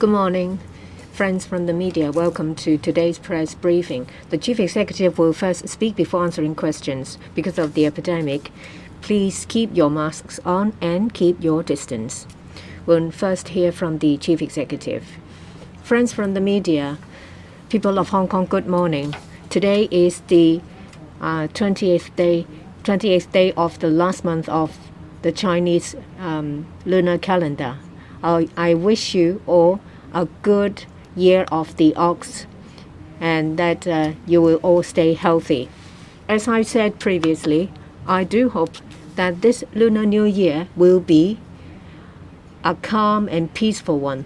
Good morning, friends from the media. Welcome to today's press briefing. The Chief Executive will first speak before answering questions. Because of the epidemic, please keep your masks on and keep your distance. We'll first hear from the Chief Executive. Friends from the media, people of Hong Kong, good morning. Today is the 28th day of the last month of the Chinese lunar calendar. I wish you all a good year of the ox and that you will all stay healthy. As I said previously, I do hope that this Lunar New Year will be a calm and peaceful one.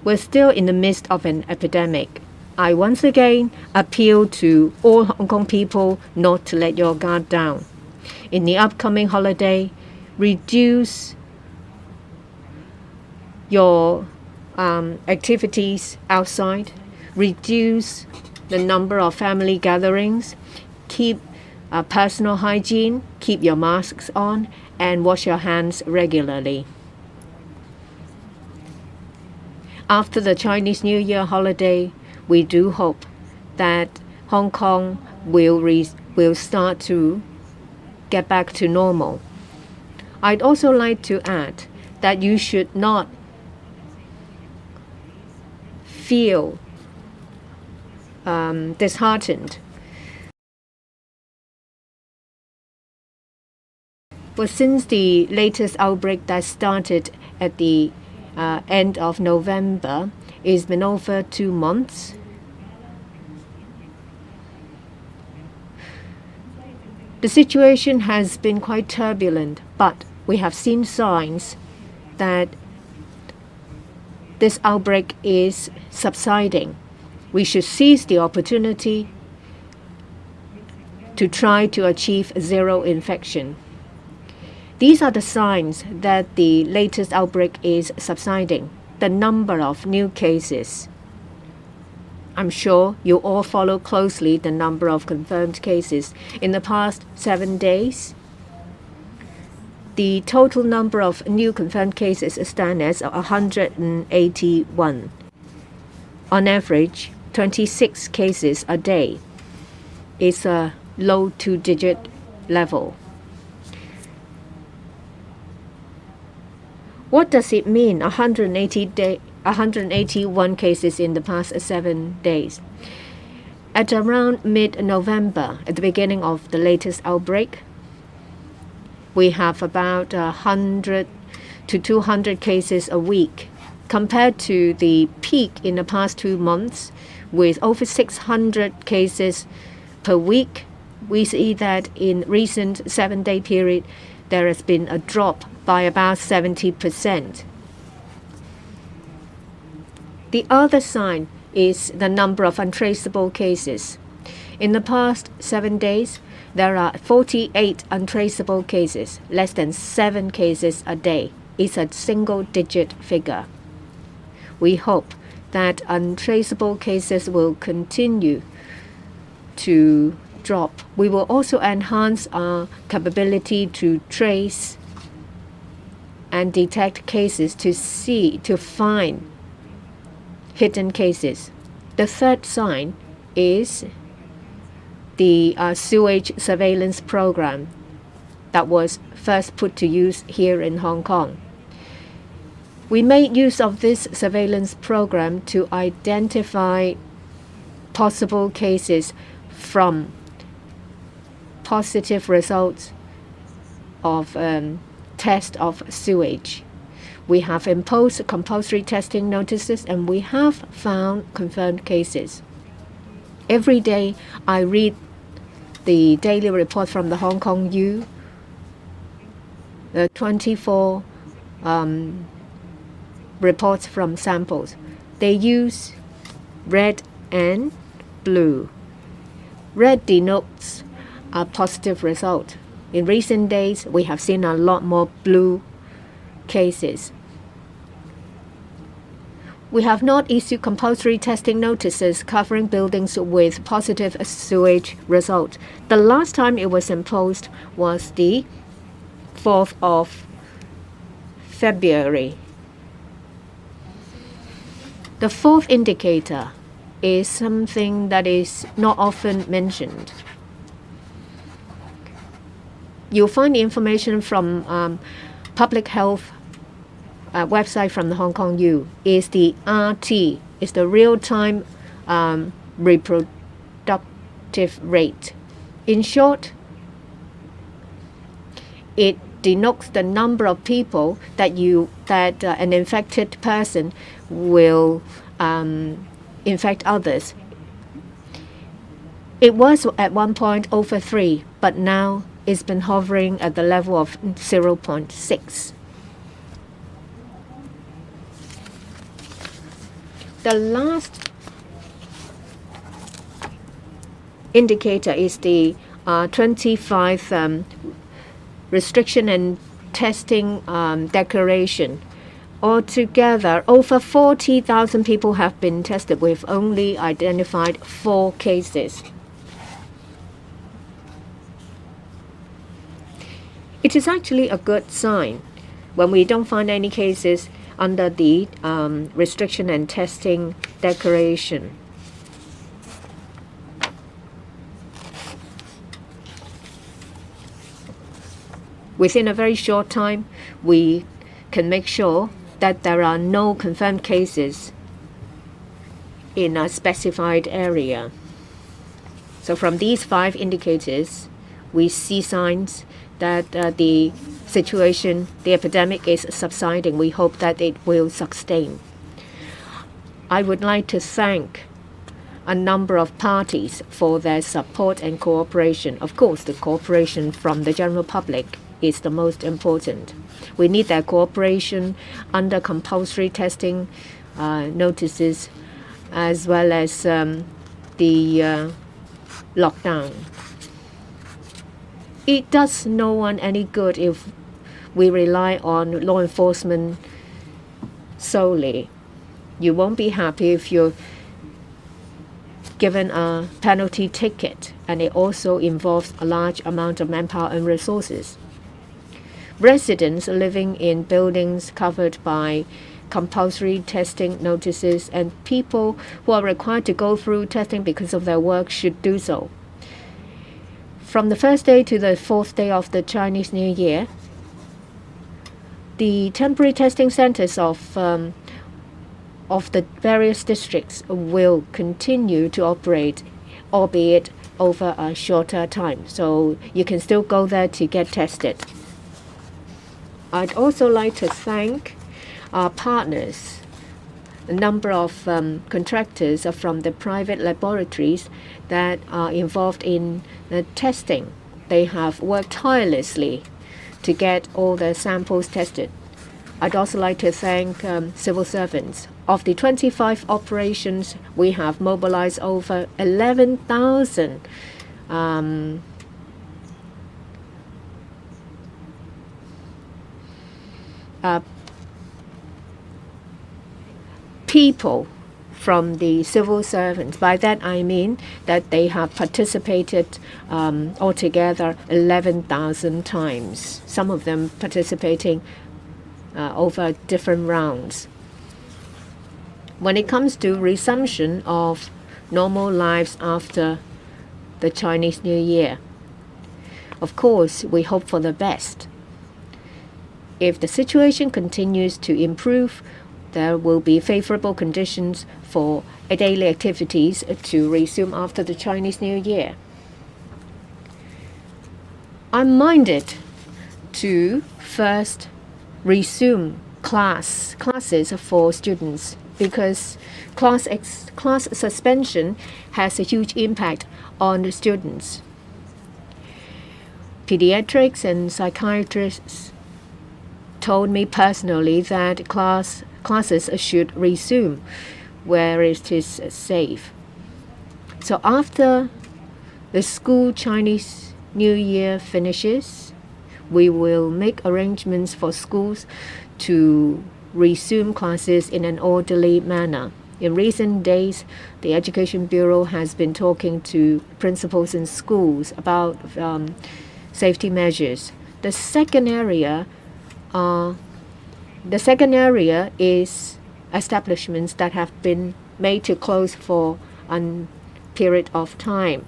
We're still in the midst of an epidemic. I once again appeal to all Hong Kong people not to let your guard down. In the upcoming holiday, reduce your activities outside, reduce the number of family gatherings, keep personal hygiene, keep your masks on, and wash your hands regularly. After the Chinese New Year holiday, we do hope that Hong Kong will start to get back to normal. I'd also like to add that you should not feel disheartened. But since the latest outbreak that started at the end of November, it's been over 2 months. The situation has been quite turbulent, but we have seen signs that this outbreak is subsiding. We should seize the opportunity to try to achieve zero infection. These are the signs that the latest outbreak is subsiding. The number of new cases. I'm sure you all follow closely the number of confirmed cases. In the past 7 days, the total number of new confirmed cases stands at 181. On average, 26 cases a day. It's a low two-digit level. What does it mean, 181 cases in the past 7 days? At around mid-November, at the beginning of the latest outbreak, we have about 100 to 200 cases a week. Compared to the peak in the past 2 months, with over 600 cases per week, we see that in recent 7-day period, there has been a drop by about 70%. The other sign is the number of untraceable cases. In the past 7 days, there are 48 untraceable cases, less than 7 cases a day. It's a single-digit figure. We hope that untraceable cases will continue to drop. We will also enhance our capability to trace and detect cases to find hidden cases. The third sign is the sewage surveillance program that was first put to use here in Hong Kong. We made use of this surveillance program to identify possible cases from positive results of test of sewage. We have imposed compulsory testing notices and we have found confirmed cases. Every day I read the daily report from the Hong Kong U, the 24 reports from samples. They use red and blue. Red denotes a positive result. In recent days, we have seen a lot more blue cases. We have not issued compulsory testing notices covering buildings with positive sewage result. The last time it was imposed was the 4th of February. The fourth indicator is something that is not often mentioned. You'll find information from public health website from the Hong Kong U. Is the RT, is the real-time reproductive rate. In short, it denotes the number of people that an infected person will infect others. It was at one point over 3, but now it's been hovering at the level of 0.6. The last indicator is the 25 restriction and testing declaration. Altogether, over 40,000 people have been tested. We've only identified 4 cases. It is actually a good sign when we don't find any cases under the restriction and testing declaration. Within a very short time, we can make sure that there are no confirmed cases in a specified area. So from these 5 indicators, we see signs that the situation, the epidemic is subsiding. We hope that it will sustain. I would like to thank a number of parties for their support and cooperation. Of course, the cooperation from the general public is the most important. We need their cooperation under compulsory testing notices, as well as the lockdown. It does no one any good if we rely on law enforcement solely. You won't be happy if you're given a penalty ticket, and it also involves a large amount of manpower and resources. Residents living in buildings covered by compulsory testing notices and people who are required to go through testing because of their work should do so. From the first day to the 4th day of the Chinese New Year, the temporary testing centers of the various districts will continue to operate, albeit over a shorter time. So you can still go there to get tested. I'd also like to thank our partners. A number of contractors from the private laboratories that are involved in the testing. They have worked tirelessly to get all the samples tested. I'd also like to thank civil servants. Of the 25 operations, we have mobilized over 11,000 people from the civil servants. By that I mean that they have participated altogether 11,000 times, some of them participating over different rounds. When it comes to resumption of normal lives after the Chinese New Year, of course, we hope for the best. If the situation continues to improve, there will be favorable conditions for daily activities to resume after the Chinese New Year. I'm minded to first resume classes for students because class suspension has a huge impact on the students. Pediatrics and psychiatrists told me personally that classes should resume where it is safe. So after the school Chinese New Year finishes, we will make arrangements for schools to resume classes in an orderly manner. In recent days, the Education Bureau has been talking to principals in schools about safety measures. The second area is establishments that have been made to close for a period of time.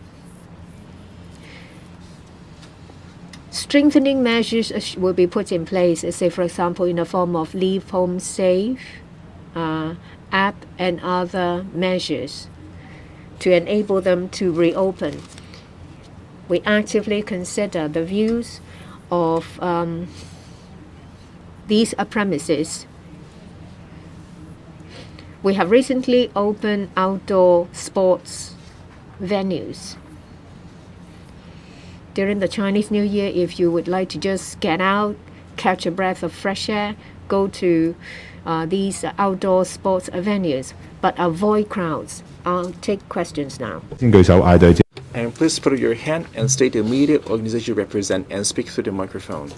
Strengthening measures will be put in place, say for example in the form of Leave Home Safe app and other measures to enable them to reopen. We actively consider the views of these premises. We have recently opened outdoor sports venues. During the Chinese New Year, if you would like to just get out, catch a breath of fresh air, go to these outdoor sports venues, but avoid crowds. I'll take questions now. And please put up your hand and state the media organization you represent and speak through the microphone.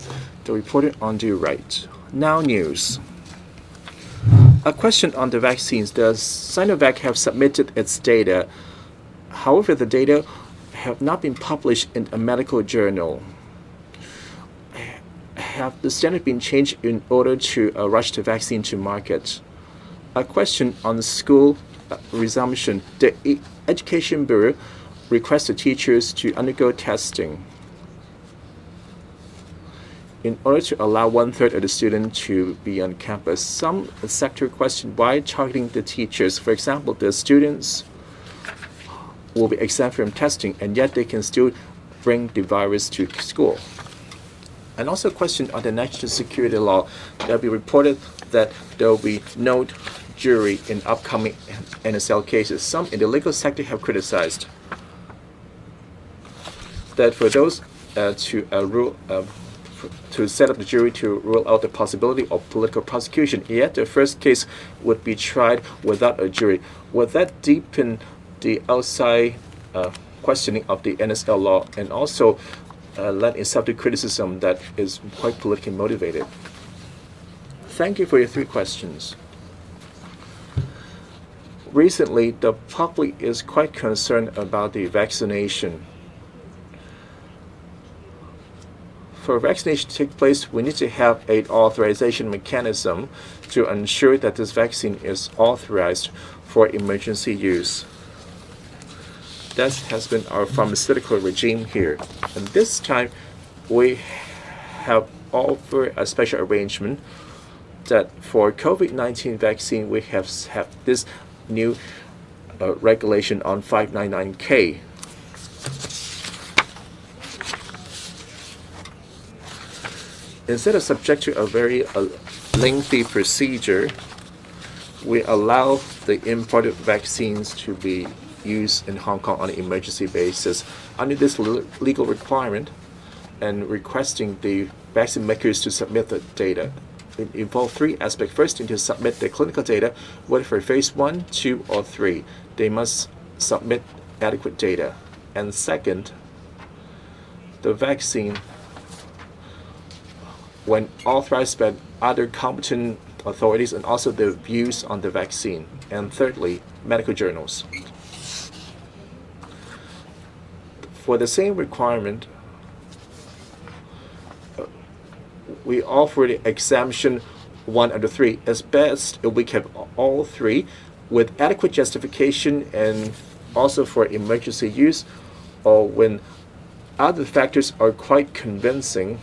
The reporter on the right. Now news. A question on the vaccines. Does Sinovac have submitted its data? However, the data have not been published in a medical journal. Have the standard been changed in order to rush the vaccine to market? A question on school resumption. The Education Bureau requests the teachers to undergo testing in order to allow 1/3 of the students to be on campus. Some sector question why targeting the teachers. For example, the students will be exempt from testing and yet they can still bring the virus to school. And also a question on the national security law. There will be reported that there will be no jury in upcoming NSL cases. Some in the legal sector have criticized that for those to set up the jury to rule out the possibility of political prosecution, yet the first case would be tried without a jury. Would that deepen the outside questioning of the NSL law and also lend itself to criticism that is quite politically motivated? Thank you for your 3 questions. Recently, the public is quite concerned about the vaccination. For vaccination to take place, we need to have an authorization mechanism to ensure that this vaccine is authorized for emergency use. That has been our pharmaceutical regime here. And this time, we have offered a special arrangement that for COVID-19 vaccine, we have this new regulation on 599K. Instead of subject to a very lengthy procedure, we allow the imported vaccines to be used in Hong Kong on an emergency basis. Under this legal requirement and requesting the vaccine makers to submit the data, it involves 3 aspects. First, to submit the clinical data, whether for phase 1, 2, or 3. They must submit adequate data. And second, the vaccine, when authorized by other competent authorities, and also the views on the vaccine. And thirdly, medical journals. For the same requirement, we offer the exemption 1 under 3. As best, if we have all 3 with adequate justification and also for emergency use, or when other factors are quite convincing,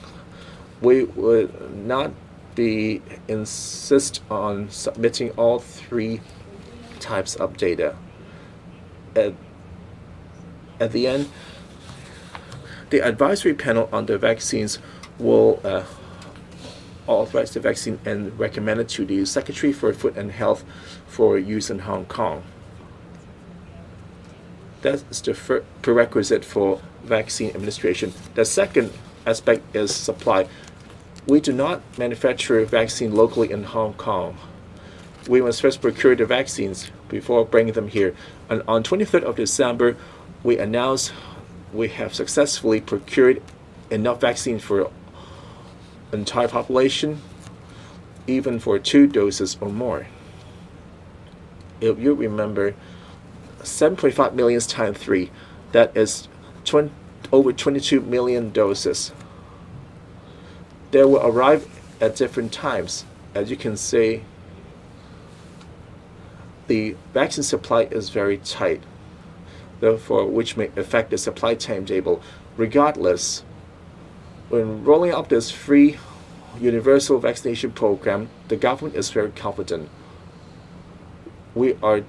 we would not be insist on submitting all 3 types of data. At the end, the advisory panel on the vaccines will authorize the vaccine and recommend it to the Secretary for Food and Health for use in Hong Kong. That's the first prerequisite for vaccine administration. The second aspect is supply. We do not manufacture vaccine locally in Hong Kong. We must first procure the vaccines before bringing them here. And on 23rd of December, we announced we have successfully procured enough vaccine for the entire population, even for 2 doses or more. If you remember, 7.5 million times 3, that is over 22 million doses. They will arrive at different times. As you can see, the vaccine supply is very tight, therefore which may affect the supply timetable. Regardless, when rolling out this free universal vaccination program, the government is very confident. We are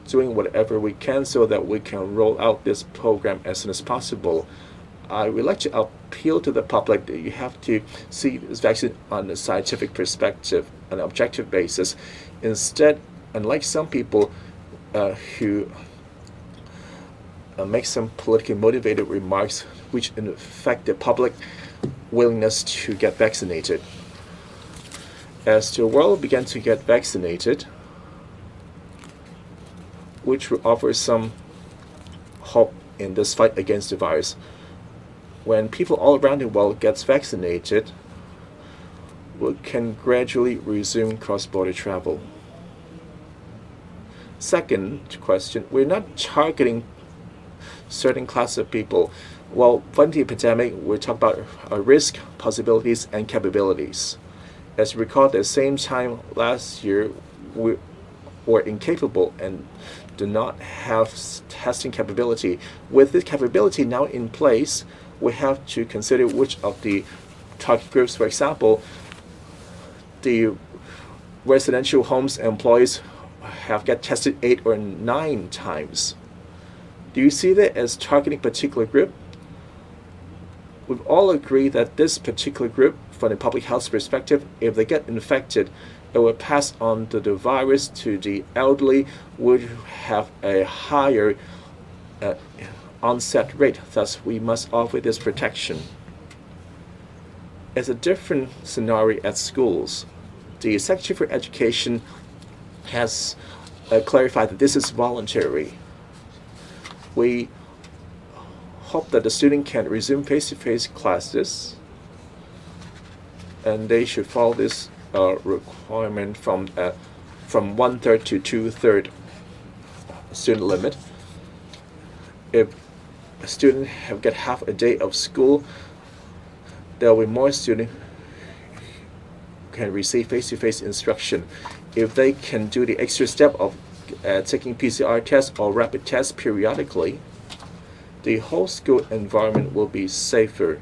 doing whatever we can so that we can roll out this program as soon as possible. I would like to appeal to the public that you have to see this vaccine on a scientific perspective, an objective basis. Instead, unlike some people who make some politically motivated remarks which affect the public willingness to get vaccinated. As the world began to get vaccinated, which will offer some hope in this fight against the virus. When people all around the world gets vaccinated, we can gradually resume cross-border travel. Second question, we're not targeting certain class of people. Well, fighting the epidemic, we talk about risk, possibilities, and capabilities. As you recall, at the same time last year, we were incapable and do not have testing capability. With this capability now in place, we have to consider which of the target groups. For example, the residential homes employees have get tested 8 or 9 times. Do you see that as targeting a particular group? We've all agreed that this particular group, from the public health perspective, if they get infected, it will pass on the virus to the elderly, which have a higher onset rate. Thus, we must offer this protection. It's a different scenario at schools. The Secretary for Education has clarified that this is voluntary. We hope that the student can resume face-to-face classes, and they should follow this requirement from 1/3 to 2/3 student limit. If a student get half a day of school, there will be more students who can receive face-to-face instruction. If they can do the extra step of taking PCR tests or rapid tests periodically, the whole school environment will be safer.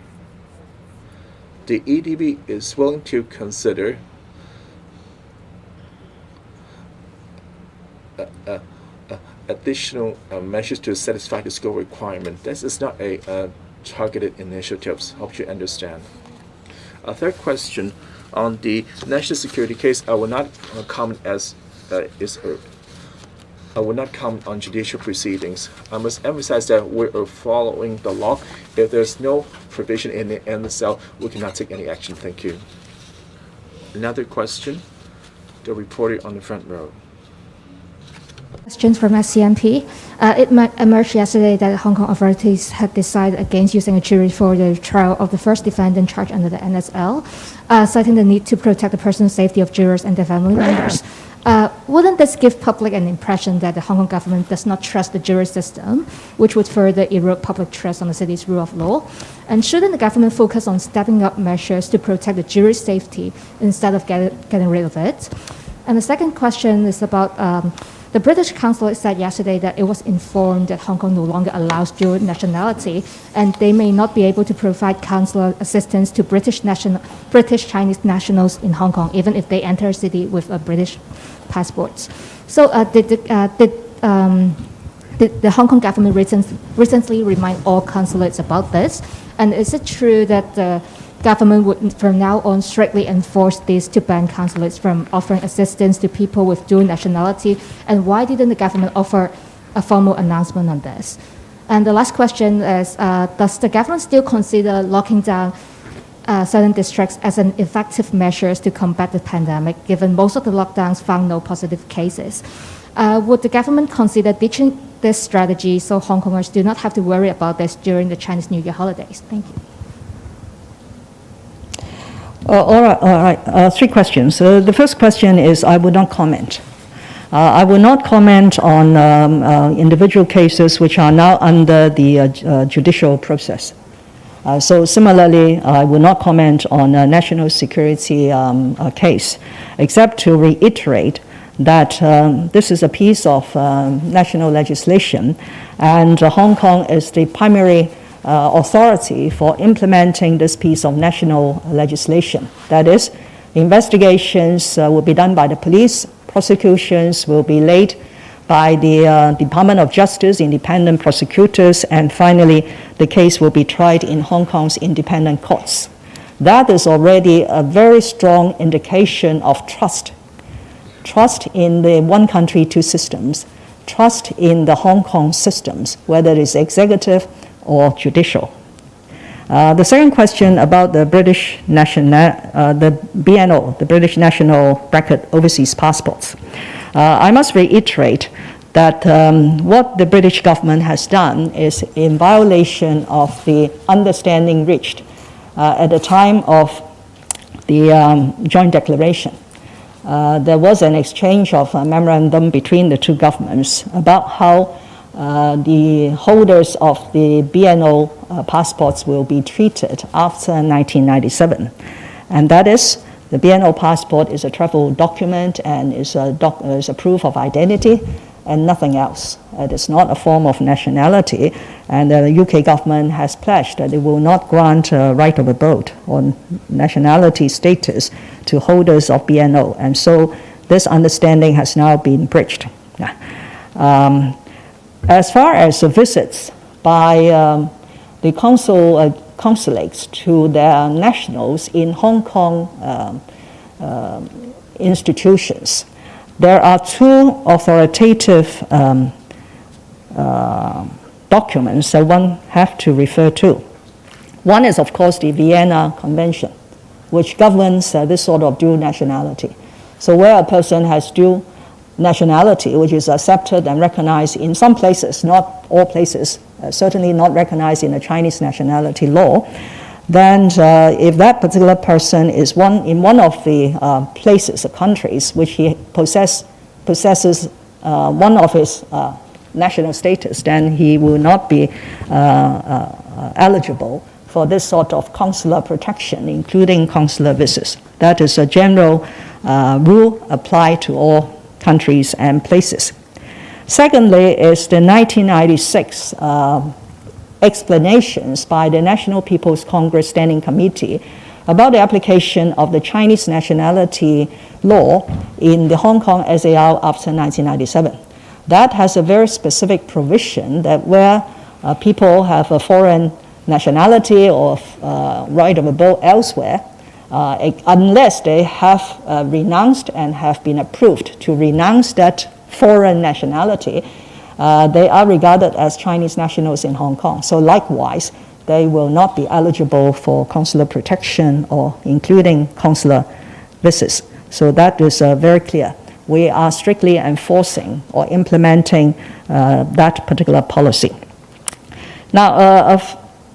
The EDB is willing to consider additional measures to satisfy the school requirement. This is not a targeted initiatives. Hope you understand. A third question on the national security case. I will not comment I will not comment on judicial proceedings. I must emphasize that we are following the law. If there's no provision in the NSL, we cannot take any action. Thank you. Another question. The reporter on the front row. Questions from SCMP. It emerged yesterday that Hong Kong authorities had decided against using a jury for the trial of the first defendant charged under the NSL, citing the need to protect the personal safety of jurors and their family members. Wouldn't this give public an impression that the Hong Kong government does not trust the jury system, which would further erode public trust on the city's rule of law? And shouldn't the government focus on stepping up measures to protect the jury's safety instead of getting rid of it? And the second question is about the British consulate said yesterday that it was informed that Hong Kong no longer allows dual nationality, and they may not be able to provide consular assistance to British Chinese nationals in Hong Kong, even if they enter a city with a British passports. So did the Hong Kong government recently remind all consulates about this? And is it true that the government would from now on strictly enforce this to ban consulates from offering assistance to people with dual nationality? And why didn't the government offer a formal announcement on this? And the last question is, does the government still consider locking down certain districts as an effective measure to combat the pandemic, given most of the lockdowns found no positive cases? Would the government consider ditching this strategy so Hong Kongers do not have to worry about this during the Chinese New Year holidays? Thank you. All right. 3 questions. The first question is I would not comment. I will not comment on individual cases which are now under the judicial process. So similarly, I will not comment on a national security case, except to reiterate that this is a piece of national legislation, and Hong Kong is the primary authority for implementing this piece of national legislation. That is, investigations will be done by the police, prosecutions will be laid by the Department of Justice, independent prosecutors, and finally the case will be tried in Hong Kong's independent courts. That is already a very strong indication of trust. Trust in the one country, two systems. Trust in the Hong Kong systems, whether it is executive or judicial. The second question about the British the BNO, the British National Bracket Overseas Passports. I must reiterate that what the British government has done is in violation of the understanding reached at the time of the joint declaration. There was an exchange of a memorandum between the two governments about how the holders of the BNO passports will be treated after 1997. And that is, the BNO passport is a travel document and is a proof of identity and nothing else. It is not a form of nationality, and the UK government has pledged that it will not grant a right of abode or nationality status to holders of BNO, and so this understanding has now been breached. As far as the visits by the consulates to their nationals in Hong Kong institutions, there are two authoritative documents that one have to refer to. One is, of course, the Vienna Convention, which governs this sort of dual nationality. So where a person has dual nationality, which is accepted and recognized in some places, not all places, certainly not recognized in the Chinese nationality law, then if that particular person is in one of the places, countries, which he possesses one of his national status, then he will not be eligible for this sort of consular protection, including consular visas. That is a general rule applied to all countries and places. Secondly is the 1996 explanations by the National People's Congress Standing Committee about the application of the Chinese nationality law in the Hong Kong SAR after 1997. That has a very specific provision that where people have a foreign nationality or right of abode elsewhere, unless they have renounced and have been approved to renounce that foreign nationality, they are regarded as Chinese nationals in Hong Kong. So likewise, they will not be eligible for consular protection or including consular visas. So that is very clear. We are strictly enforcing or implementing that particular policy. Now,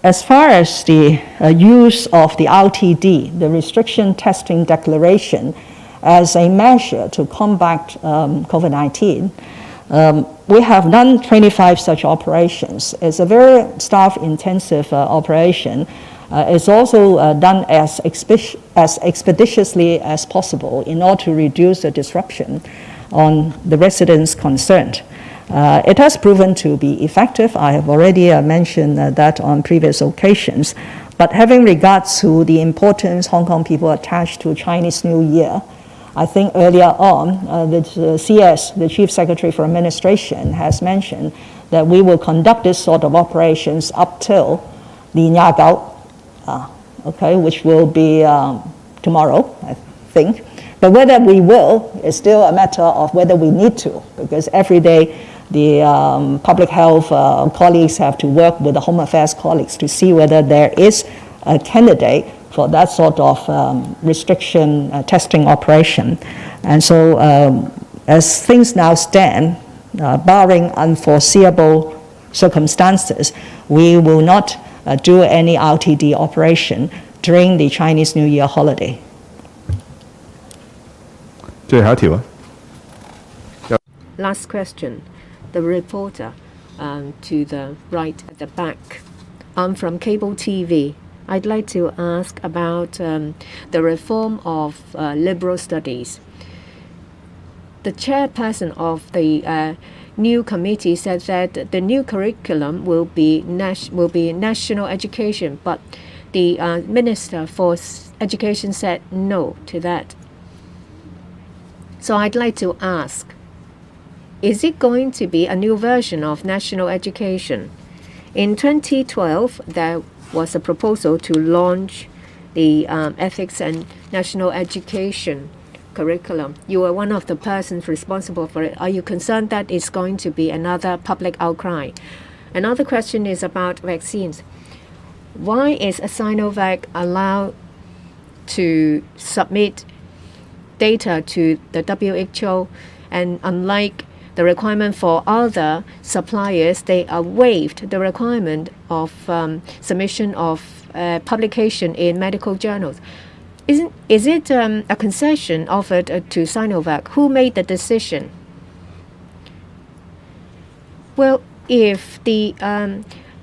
as far as the use of the RTD, the Restriction Testing Declaration, as a measure to combat COVID-19, we have done 25 such operations. It's a very staff-intensive operation. It's also done as expeditiously as possible in order to reduce the disruption on the residents concerned. It has proven to be effective. I have already mentioned that on previous occasions. But having regard to the importance Hong Kong people attach to Chinese New Year, I think earlier on, the CS, the Chief Secretary for Administration, has mentioned that we will conduct this sort of operations up till the Nha Gao, which will be tomorrow, I think. But whether we will is still a matter of whether we need to, because every day the public health colleagues have to work with the Home Affairs colleagues to see whether there is a candidate for that sort of restriction testing operation. And so as things now stand, barring unforeseeable circumstances, we will not do any RTD operation during the Chinese New Year holiday. 最後一條啊。 Last question. The reporter to the right at the back. I'm from cable TV. I'd like to ask about the reform of liberal studies. the chairperson of the new committee said that the new curriculum will be national education, but the Minister for Education said no to that. So I'd like to ask, is it going to be a new version of national education? In 2012, there was a proposal to launch the ethics and national education curriculum. You are one of the persons responsible for it. Are you concerned that it's going to be another public outcry? Another question is about vaccines. Why is Sinovac allowed to submit data to the WHO, and unlike the requirement for other suppliers, they are waived the requirement of submission of publication in medical journals? Is it a concession offered to Sinovac? Who made the decision? Well, if the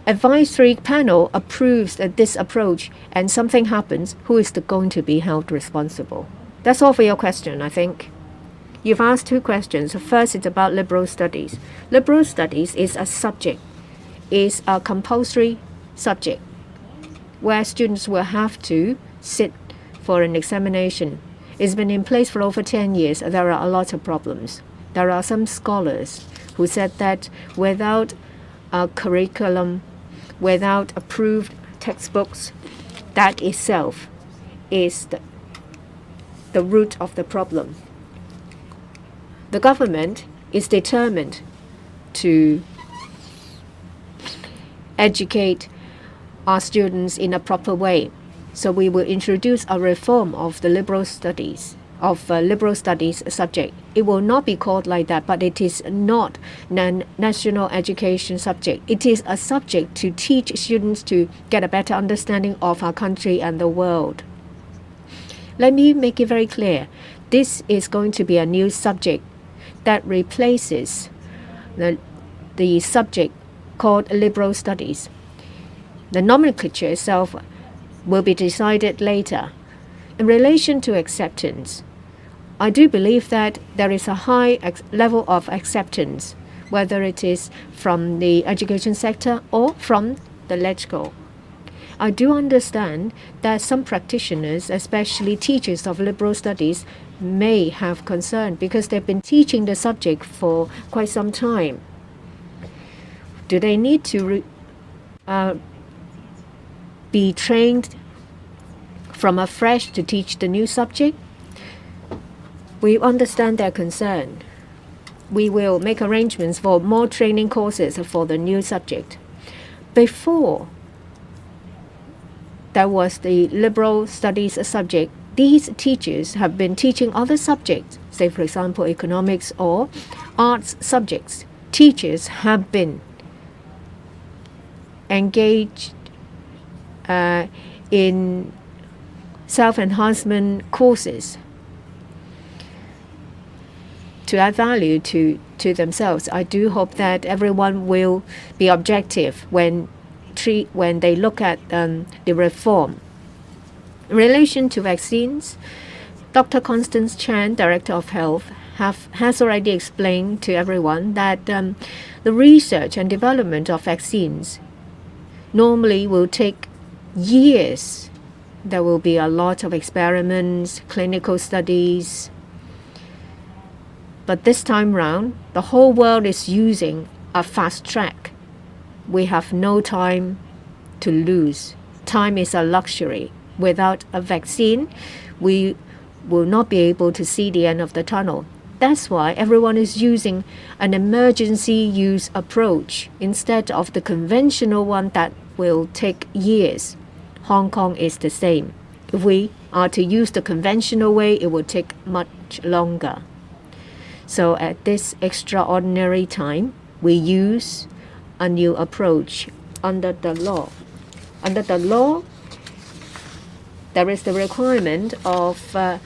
advisory panel approves this approach and something happens, who is going to be held responsible? That's all for your question, I think. You've asked two questions. First, it's about liberal studies. Liberal studies is a subject, is a compulsory subject where students will have to sit for an examination. It's been in place for over 10 years. There are a lot of problems. There are some scholars who said that without a curriculum, without approved textbooks, that itself is the root of the problem. The government is determined to educate our students in a proper way. So we will introduce a reform of the liberal studies subject. It will not be called like that, but it is not national education subject. It is a subject to teach students to get a better understanding of our country and the world. Let me make it very clear. This is going to be a new subject that replaces the subject called liberal studies. The nomenclature itself will be decided later. In relation to acceptance, I do believe that there is a high level of acceptance, whether it is from the education sector or from the LegCo. I do understand that some practitioners, especially teachers of liberal studies, may have concern because they've been teaching the subject for quite some time. Do they need to be trained from afresh to teach the new subject? We understand their concern. We will make arrangements for more training courses for the new subject. Before there was the liberal studies subject, these teachers have been teaching other subjects, say for example economics or arts subjects. Teachers have been engaged in self-enhancement courses to add value to themselves. I do hope that everyone will be objective when they look at the reform. In relation to vaccines, Dr. Constance Chan, Director of Health, has already explained to everyone that the research and development of vaccines normally will take years. There will be a lot of experiments, clinical studies. But this time round, the whole world is using a fast track. We have no time to lose. Time is a luxury. Without a vaccine, we will not be able to see the end of the tunnel. That's why everyone is using an emergency use approach instead of the conventional one that will take years. Hong Kong is the same. If we are to use the conventional way, it will take much longer. So at this extraordinary time, we use a new approach under the law. Under the law, there is the requirement of a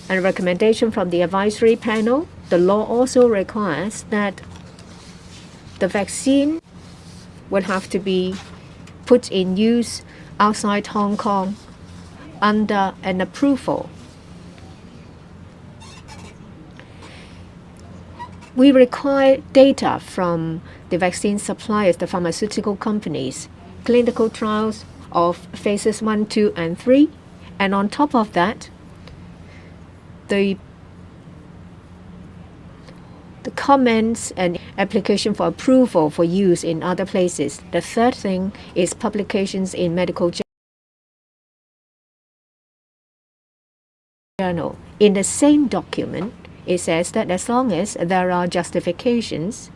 recommendation from the advisory panel. The law also requires that the vaccine will have to be put in use outside Hong Kong under an approval. we require data from the vaccine suppliers, the pharmaceutical companies, clinical trials of phases 1, 2, and 3. And on top of that, the comments and application for approval for use in other places. The third thing is publications in medical journal. In the same document, it says that as long as there are justifications,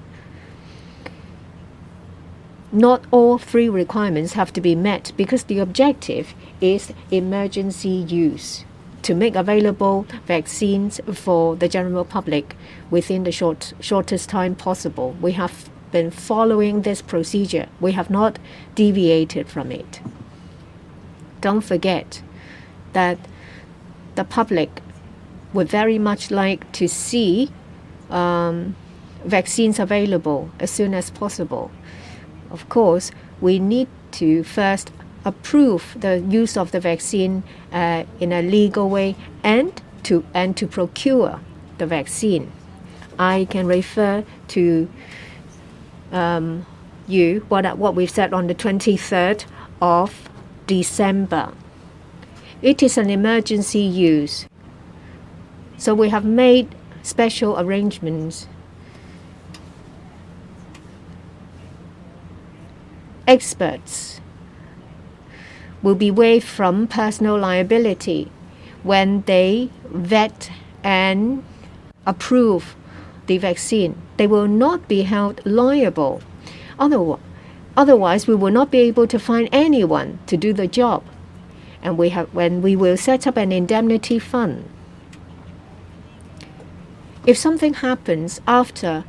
not all 3 requirements have to be met, because the objective is emergency use, to make available vaccines for the general public within the shortest time possible. We have been following this procedure. We have not deviated from it. Don't forget that the public would very much like to see vaccines available as soon as possible. Of course, we need to first approve the use of the vaccine in a legal way and to procure the vaccine. I can refer to you what we've said on the 23rd of December. It is an emergency use. So we have made special arrangements. Experts will be waived from personal liability when they vet and approve the vaccine. They will not be held liable. Otherwise, we will not be able to find anyone to do the job. And we will set up an indemnity fund. If something happens after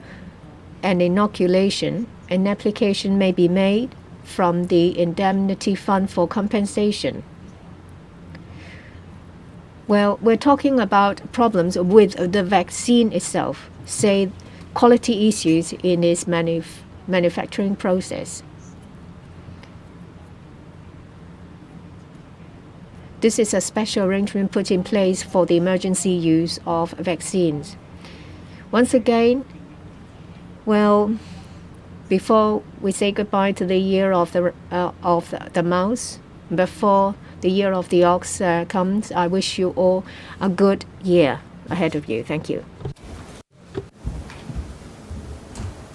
an inoculation, an application may be made from the indemnity fund for compensation. Well, we're talking about problems with the vaccine itself, say quality issues in its manufacturing process. This is a special arrangement put in place for the emergency use of vaccines. Once again, well, before we say goodbye to the year of the mouse, before the year of the ox comes, I wish you all a good year ahead of you. Thank you.